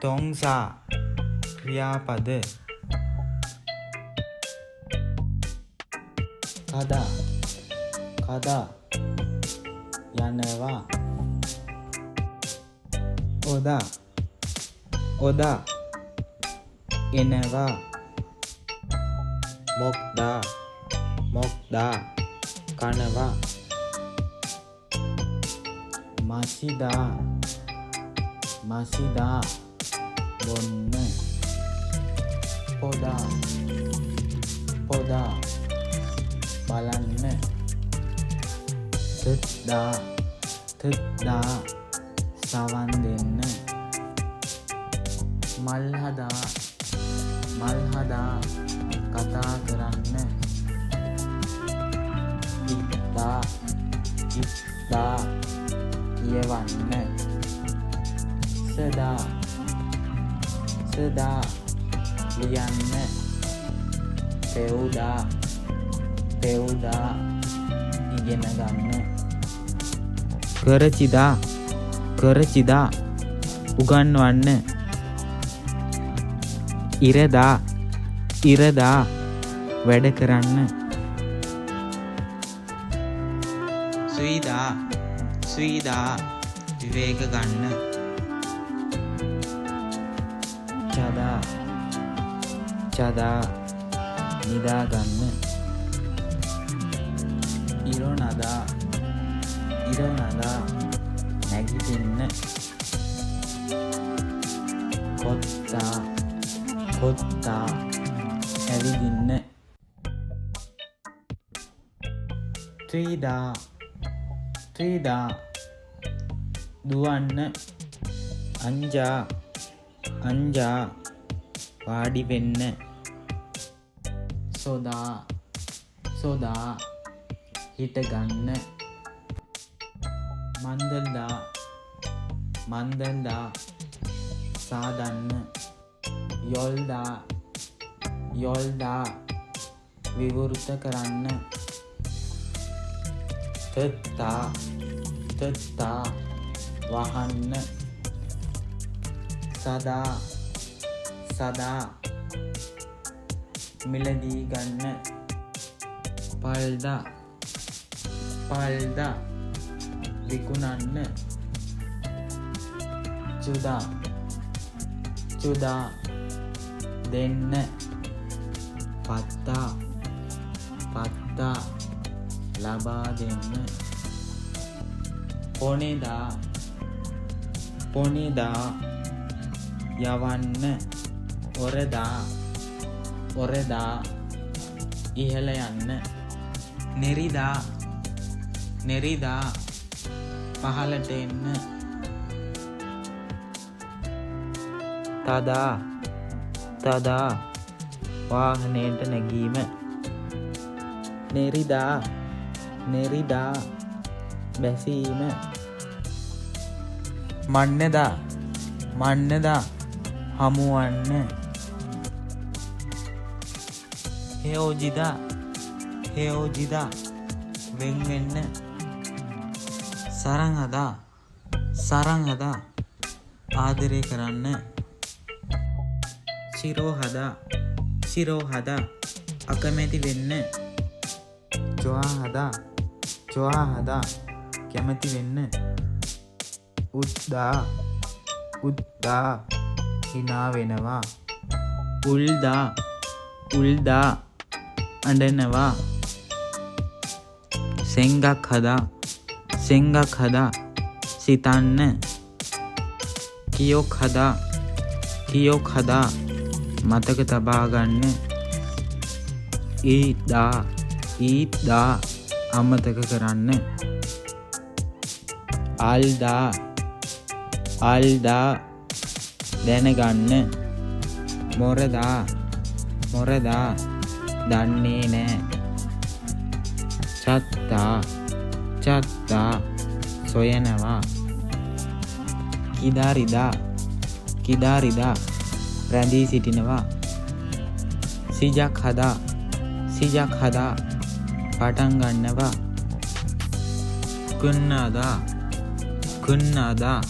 තොංසා ක්‍රියාපද කදා යනවා ඔදා එනවා මොක්දා කනවා මසිදා බොන්න පොදා බලන්න තෙත්දා සවන් දෙන්න මල්හදා කතා කරන්න ඉත්දා කියවන්න සදා ලියන්න පෙව්දා ඉගෙන ගන්න කරචිදා උගන්වන්න ඉරදා වැඩ කරන්න සුයිදා විවේක ගන්න චදා නිදා ගන්න ඉරොනදා නැගිටින්න කොත්තා ඇවිදින්න ත්‍රීදා දුවන්න අංජා වාඩි වෙන්න සොදා හිටගන්න මන්දල්දා සාදන්න යොල්දා විවෘත කරන්න තෙත්තා වහන්න සදා මිලදී ගන්න පල්දා විකුණන්න චුදා දෙන්න පත්තා ලබා දෙන්න පොනිදා යවන්න ඔරදා ඉහළ යන්න නෙරිදා පහළට එන්න තදා වාහනයට නැගීම නෙරිදා බැසීම මන්නදා හමුවන්න හේෝජිදා වෙන්වෙන්න සරංහදා ආදරය කරන්න සිරෝහදා අකමැති වෙන්න ජොහදා කැමති වෙන්න උද්දා හිනා වෙනවා උල්දා අඬනවා සෙංගක් හදා සිතන්න කියොක් හදා මතක තබා ගන්න ඊත්දා අමතක කරන්න ආල්දා දැනගන්න මොරදා දන්නේ නෑ චත්තා සොයනවා කිදාරිදා රැඳී සිටිනවා සිජක් හදා පටන් ගන්නවා කුන්නාදා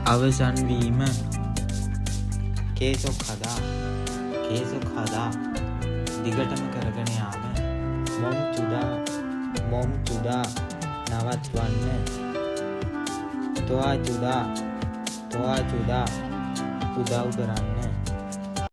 අවසන් වීම කේසොක් හදා දිගටම කරගෙන යාම. මොම් චුදා නවත්වන්න. තොආ චුදා උදව් කරන්න.